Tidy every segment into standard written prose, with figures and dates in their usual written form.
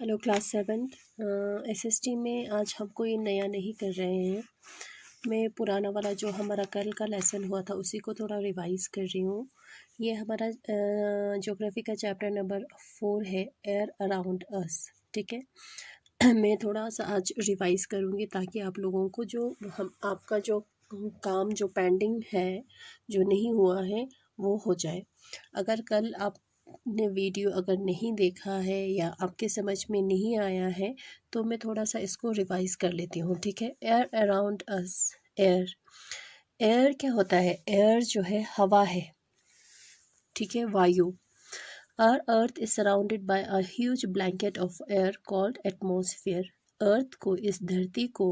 Hello class 7th SST में आज हम कोई नया नहीं कर रहे हैं। मैं पुराना वाला जो हमारा कल का लेसन हुआ था उसी को थोड़ा रिवाइज कर रही हूँ। ये हमारा ज्योग्राफी का चैप्टर नंबर 4 है, एयर अराउंड अस। ठीक है। मैं थोड़ा सा आज रिवाइज करूँगी ताकि आप लोगों को जो आपका जो काम जो पेंडिंग है, जो नहीं हुआ है, वो हो जाए। अगर कल आपने वीडियो अगर नहीं देखा है या आपके समझ में नहीं आया है तो मैं थोड़ा सा इसको रिवाइज कर लेती हूँ। ठीक है। Air around us. Air air क्या होता है? एयर जो है हवा है। ठीक है, वायु। Our Earth is surrounded by a huge blanket of air called atmosphere. अर्थ को, इस धरती को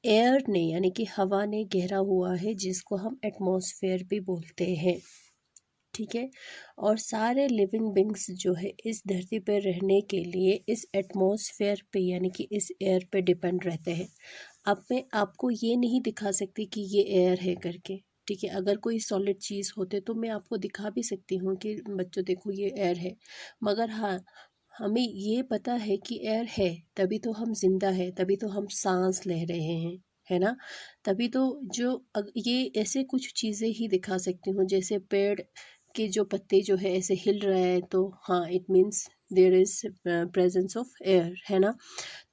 एयर ने यानी कि हवा ने घेरा हुआ है, जिसको हम एटमॉस्फेयर भी बोलते हैं। ठीक है। और सारे लिविंग बींग्स जो है इस धरती पर रहने के लिए इस एटमॉस्फेयर पे यानी कि इस एयर पे डिपेंड रहते हैं। अब मैं आपको ये नहीं दिखा सकती कि ये एयर है करके। ठीक है। अगर कोई सॉलिड चीज़ होते तो मैं आपको दिखा भी सकती हूँ कि बच्चों देखो ये एयर है, मगर हाँ, हमें ये पता है कि एयर है, तभी तो हम जिंदा है, तभी तो हम सांस ले रहे हैं, है ना। तभी तो ये ऐसे कुछ चीज़ें ही दिखा सकती हूँ, जैसे पेड़ के जो पत्ते जो है ऐसे हिल रहे हैं तो हाँ, it means there is presence of air, है ना।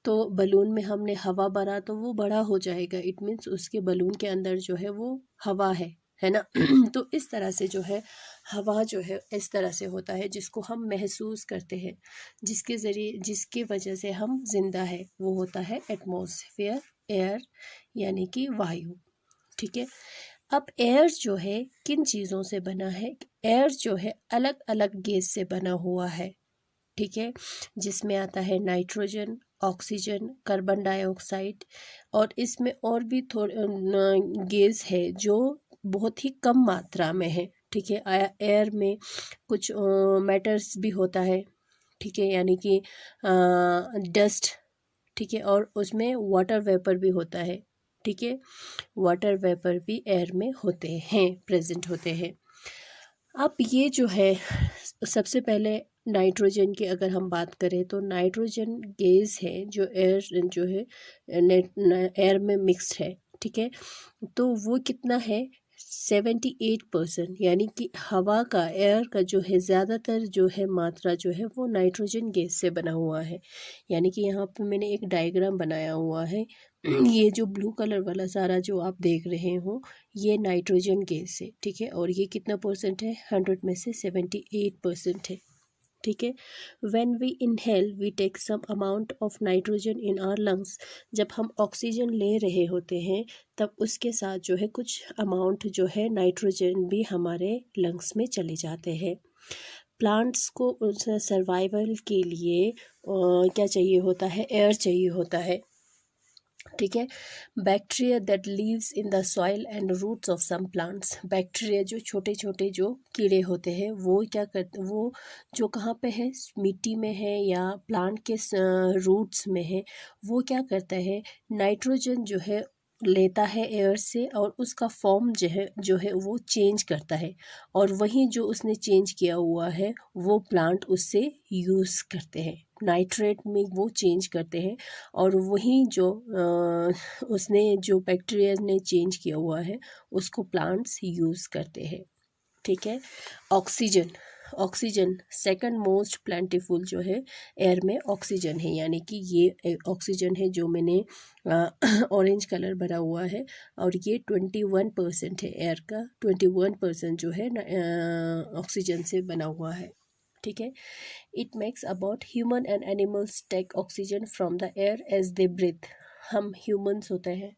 तो बलून में हमने हवा भरा तो वो बड़ा हो जाएगा, इट मीन्स उसके बलून के अंदर जो है वो हवा है ना। तो इस तरह से जो है हवा जो है इस तरह से होता है, जिसको हम महसूस करते हैं, जिसके ज़रिए, जिसकी वजह से हम जिंदा है, वो होता है एटमॉस्फेयर, एयर यानी कि वायु। ठीक है। अब एयर जो है किन चीज़ों से बना है? एयर जो है अलग अलग गैस से बना हुआ है। ठीक है। जिसमें आता है नाइट्रोजन, ऑक्सीजन, कार्बन डाइऑक्साइड, और इसमें और भी थोड़े गैस है जो बहुत ही कम मात्रा में है। ठीक है। एयर में कुछ मैटर्स भी होता है। ठीक है, यानी कि डस्ट। ठीक है। और उसमें वाटर वेपर भी होता है। ठीक है। वाटर वेपर भी एयर में होते हैं, प्रेजेंट होते हैं। अब ये जो है सबसे पहले नाइट्रोजन की अगर हम बात करें तो नाइट्रोजन गैस है जो एयर जो है एयर में मिक्स्ड है। ठीक है। तो वो कितना है? 78%, यानी कि हवा का, एयर का जो है ज़्यादातर जो है मात्रा जो है वो नाइट्रोजन गैस से बना हुआ है। यानी कि यहाँ पे मैंने एक डायग्राम बनाया हुआ है। ये जो ब्लू कलर वाला सारा जो आप देख रहे हो ये नाइट्रोजन गैस है। ठीक है। और ये कितना परसेंट है? 100 में से 78% है। ठीक है। When we inhale we take some amount of nitrogen in our lungs. जब हम ऑक्सीजन ले रहे होते हैं तब उसके साथ जो है कुछ अमाउंट जो है नाइट्रोजन भी हमारे लंग्स में चले जाते हैं। प्लांट्स को सर्वाइवल के लिए क्या चाहिए होता है? एयर चाहिए होता है। ठीक है। Bacteria that lives in the soil and roots of some plants. Bacteria जो छोटे छोटे जो कीड़े होते हैं वो क्या करते, वो जो कहाँ पे है, मिट्टी में है या प्लांट के रूट्स में है, वो क्या करता है, नाइट्रोजन जो है लेता है एयर से और उसका फॉर्म जो है वो चेंज करता है, और वही जो उसने चेंज किया हुआ है वो प्लांट उससे यूज़ करते हैं, नाइट्रेट में वो चेंज करते हैं, और वही जो उसने जो बैक्टीरिया ने चेंज किया हुआ है उसको प्लांट्स यूज़ करते हैं। ठीक है। ऑक्सीजन, ऑक्सीजन सेकंड मोस्ट प्लेंटिफुल जो है एयर में ऑक्सीजन है, यानी कि ये ऑक्सीजन है जो मैंने ऑरेंज कलर भरा हुआ है, और ये 21% है एयर का, 21% जो है ऑक्सीजन से बना हुआ है। ठीक है। It makes about human and animals take oxygen from the air as they breathe. हम ह्यूमंस होते हैं,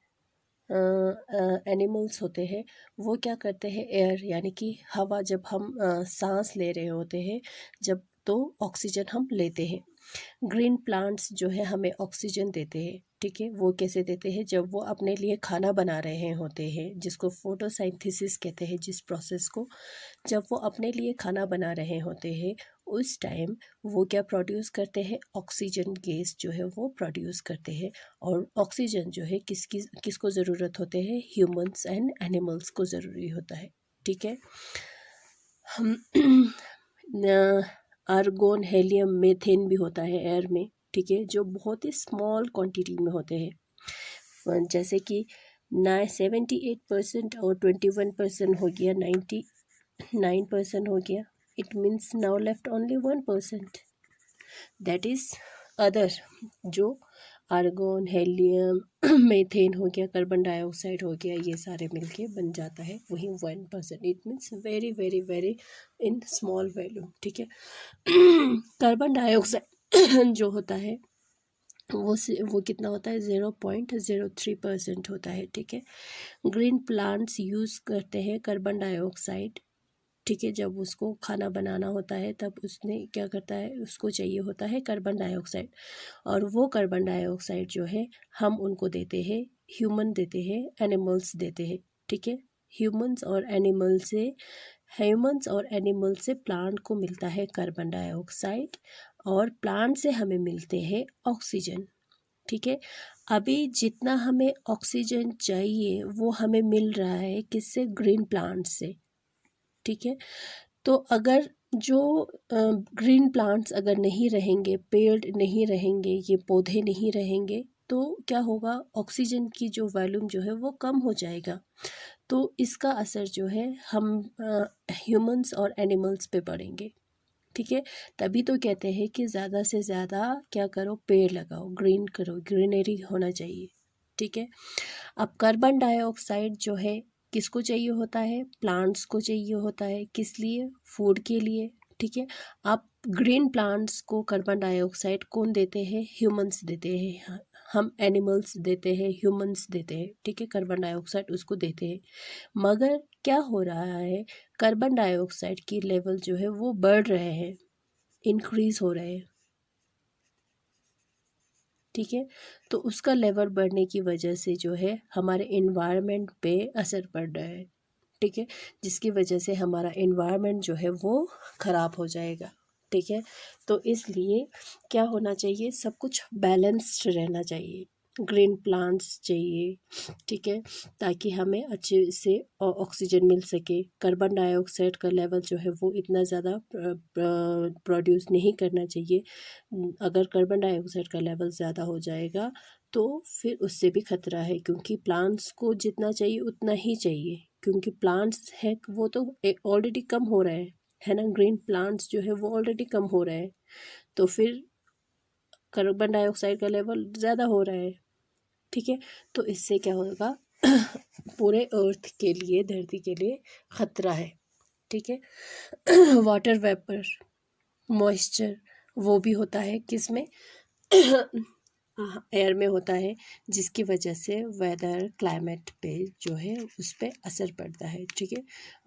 एनिमल्स होते हैं, वो क्या करते हैं, एयर यानी कि हवा जब हम सांस ले रहे होते हैं जब, तो ऑक्सीजन हम लेते हैं। ग्रीन प्लांट्स जो है हमें ऑक्सीजन देते हैं। ठीक है। वो कैसे देते हैं? जब वो अपने लिए खाना बना रहे होते हैं, जिसको फोटोसिंथेसिस कहते हैं, जिस प्रोसेस को, जब वो अपने लिए खाना बना रहे होते हैं उस टाइम वो क्या प्रोड्यूस करते हैं? ऑक्सीजन गैस जो है वो प्रोड्यूस करते हैं। और ऑक्सीजन जो है किसको ज़रूरत होते हैं? ह्यूमंस एंड एनिमल्स को ज़रूरी होता है। ठीक है। हम आर्गोन, हेलियम, मीथेन भी होता है एयर में, ठीक है, जो बहुत ही स्मॉल क्वांटिटी में होते हैं। जैसे कि 78% और 21% हो गया, 99% हो गया। It means now left only 1%, that is other, जो आर्गोन, हेलियम, मीथेन हो गया, कार्बन डाइऑक्साइड हो गया, ये सारे मिलके बन जाता है वही 1%। It means very very very in small value, ठीक है। कार्बन डाइऑक्साइड जो होता है वो कितना होता है, 0.03% होता है, ठीक है। ग्रीन प्लांट्स यूज़ करते हैं कार्बन डाइऑक्साइड, ठीक है। जब उसको खाना बनाना होता है तब उसने क्या करता है, उसको चाहिए होता है कार्बन डाइऑक्साइड, और वो कार्बन डाइऑक्साइड जो है हम उनको देते हैं, ह्यूमन देते हैं, एनिमल्स देते हैं, ठीक है। ह्यूमंस और एनिमल से प्लांट को मिलता है कार्बन डाइऑक्साइड, और प्लांट से हमें मिलते हैं ऑक्सीजन, ठीक है। अभी जितना हमें ऑक्सीजन चाहिए वो हमें मिल रहा है किससे, ग्रीन प्लांट से, ठीक है। तो अगर जो ग्रीन प्लांट्स अगर नहीं रहेंगे, पेड़ नहीं रहेंगे, ये पौधे नहीं रहेंगे, तो क्या होगा, ऑक्सीजन की जो वॉल्यूम जो है वो कम हो जाएगा। तो इसका असर जो है हम ह्यूमंस और एनिमल्स पे पड़ेंगे, ठीक है। तभी तो कहते हैं कि ज़्यादा से ज़्यादा क्या करो, पेड़ लगाओ, ग्रीन करो, ग्रीनरी होना चाहिए, ठीक है। अब कार्बन डाइऑक्साइड जो है किसको चाहिए होता है, प्लांट्स को चाहिए होता है, किस लिए, फूड के लिए, ठीक है। अब ग्रीन प्लांट्स को कार्बन डाइऑक्साइड कौन देते हैं, ह्यूमंस देते हैं, हम एनिमल्स देते हैं, ह्यूमंस देते हैं, ठीक है, कार्बन डाइऑक्साइड उसको देते हैं। मगर क्या हो रहा है, कार्बन डाइऑक्साइड की लेवल जो है वो बढ़ रहे हैं, इंक्रीज हो रहे हैं, ठीक है। तो उसका लेवल बढ़ने की वजह से जो है हमारे इन्वायरमेंट पे असर पड़ रहा है, ठीक है, जिसकी वजह से हमारा इन्वायरमेंट जो है वो ख़राब हो जाएगा, ठीक है। तो इसलिए क्या होना चाहिए, सब कुछ बैलेंस्ड रहना चाहिए, ग्रीन प्लांट्स चाहिए, ठीक है, ताकि हमें अच्छे से ऑक्सीजन मिल सके। कार्बन डाइऑक्साइड का लेवल जो है वो इतना ज़्यादा प्रोड्यूस नहीं करना चाहिए। अगर कार्बन डाइऑक्साइड का लेवल ज़्यादा हो जाएगा तो फिर उससे भी खतरा है, क्योंकि प्लांट्स को जितना चाहिए उतना ही चाहिए, क्योंकि प्लांट्स है वो तो ऑलरेडी कम हो रहे हैं, है ना, ग्रीन प्लांट्स जो है वो ऑलरेडी कम हो रहे हैं, तो फिर कार्बन डाइऑक्साइड का लेवल ज़्यादा हो रहा है, ठीक है। तो इससे क्या होगा, पूरे अर्थ के लिए, धरती के लिए खतरा है, ठीक है। वाटर वेपर, मॉइस्चर, वो भी होता है किस में, एयर में होता है, जिसकी वजह से वेदर, क्लाइमेट पे जो है उस पर असर पड़ता है, ठीक है।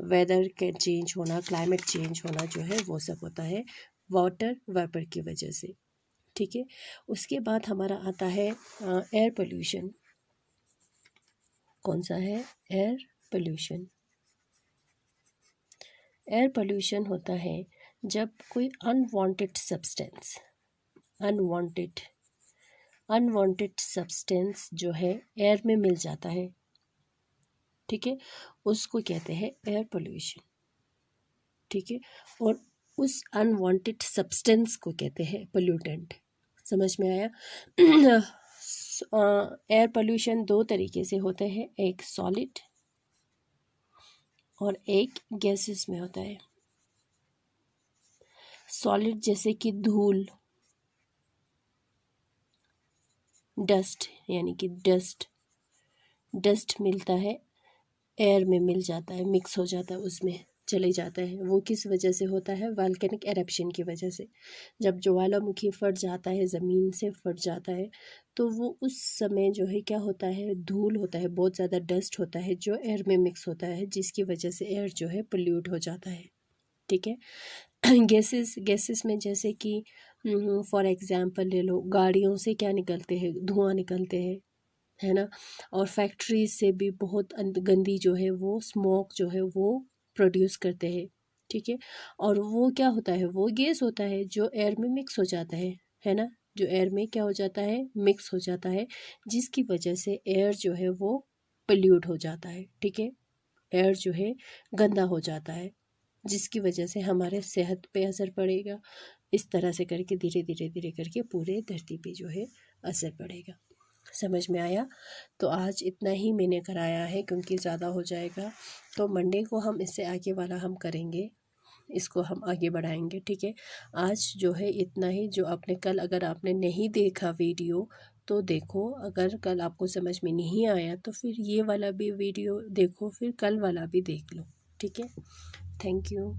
वेदर के चेंज होना, क्लाइमेट चेंज होना जो है वो सब होता है वाटर वेपर की वजह से, ठीक है। उसके बाद हमारा आता है एयर पोल्यूशन। कौन सा है, एयर पोल्यूशन। एयर पोल्यूशन होता है जब कोई अनवांटेड सब्सटेंस जो है एयर में मिल जाता है, ठीक है, उसको कहते हैं एयर पोल्यूशन, ठीक है। और उस अनवांटेड सब्सटेंस को कहते हैं पोल्यूटेंट। समझ में आया। एयर पोल्यूशन दो तरीके से होते हैं, एक सॉलिड और एक गैसेस में होता है। सॉलिड जैसे कि धूल, डस्ट, यानी कि डस्ट मिलता है, एयर में मिल जाता है, मिक्स हो जाता है, उसमें चले जाता है। वो किस वजह से होता है, वॉल्केनिक एरप्शन की वजह से। जब ज्वालामुखी फट जाता है, ज़मीन से फट जाता है, तो वो उस समय जो है क्या होता है, धूल होता है, बहुत ज़्यादा डस्ट होता है जो एयर में मिक्स होता है, जिसकी वजह से एयर जो है पोल्यूट हो जाता है, ठीक है। गैसेस में जैसे कि फॉर एग्जांपल ले लो, गाड़ियों से क्या निकलते हैं, धुआं निकलते हैं, है ना, और फैक्ट्रीज से भी बहुत गंदी जो है वो स्मोक जो है वो प्रोड्यूस करते हैं, ठीक है। और वो क्या होता है, वो गैस होता है जो एयर में मिक्स हो जाता है ना, जो एयर में क्या हो जाता है, मिक्स हो जाता है, जिसकी वजह से एयर जो है वो पोल्यूट हो जाता है, ठीक है, एयर जो है गंदा हो जाता है। जिसकी वजह से हमारे सेहत पे असर पड़ेगा। इस तरह से करके धीरे धीरे धीरे करके पूरे धरती पे जो है असर पड़ेगा। समझ में आया? तो आज इतना ही मैंने कराया है, क्योंकि ज़्यादा हो जाएगा तो मंडे को हम इससे आगे वाला हम करेंगे, इसको हम आगे बढ़ाएंगे। ठीक है, आज जो है इतना ही। जो आपने कल, अगर आपने नहीं देखा वीडियो तो देखो, अगर कल आपको समझ में नहीं आया तो फिर ये वाला भी वीडियो देखो, फिर कल वाला भी देख लो। ठीक है, थैंक यू।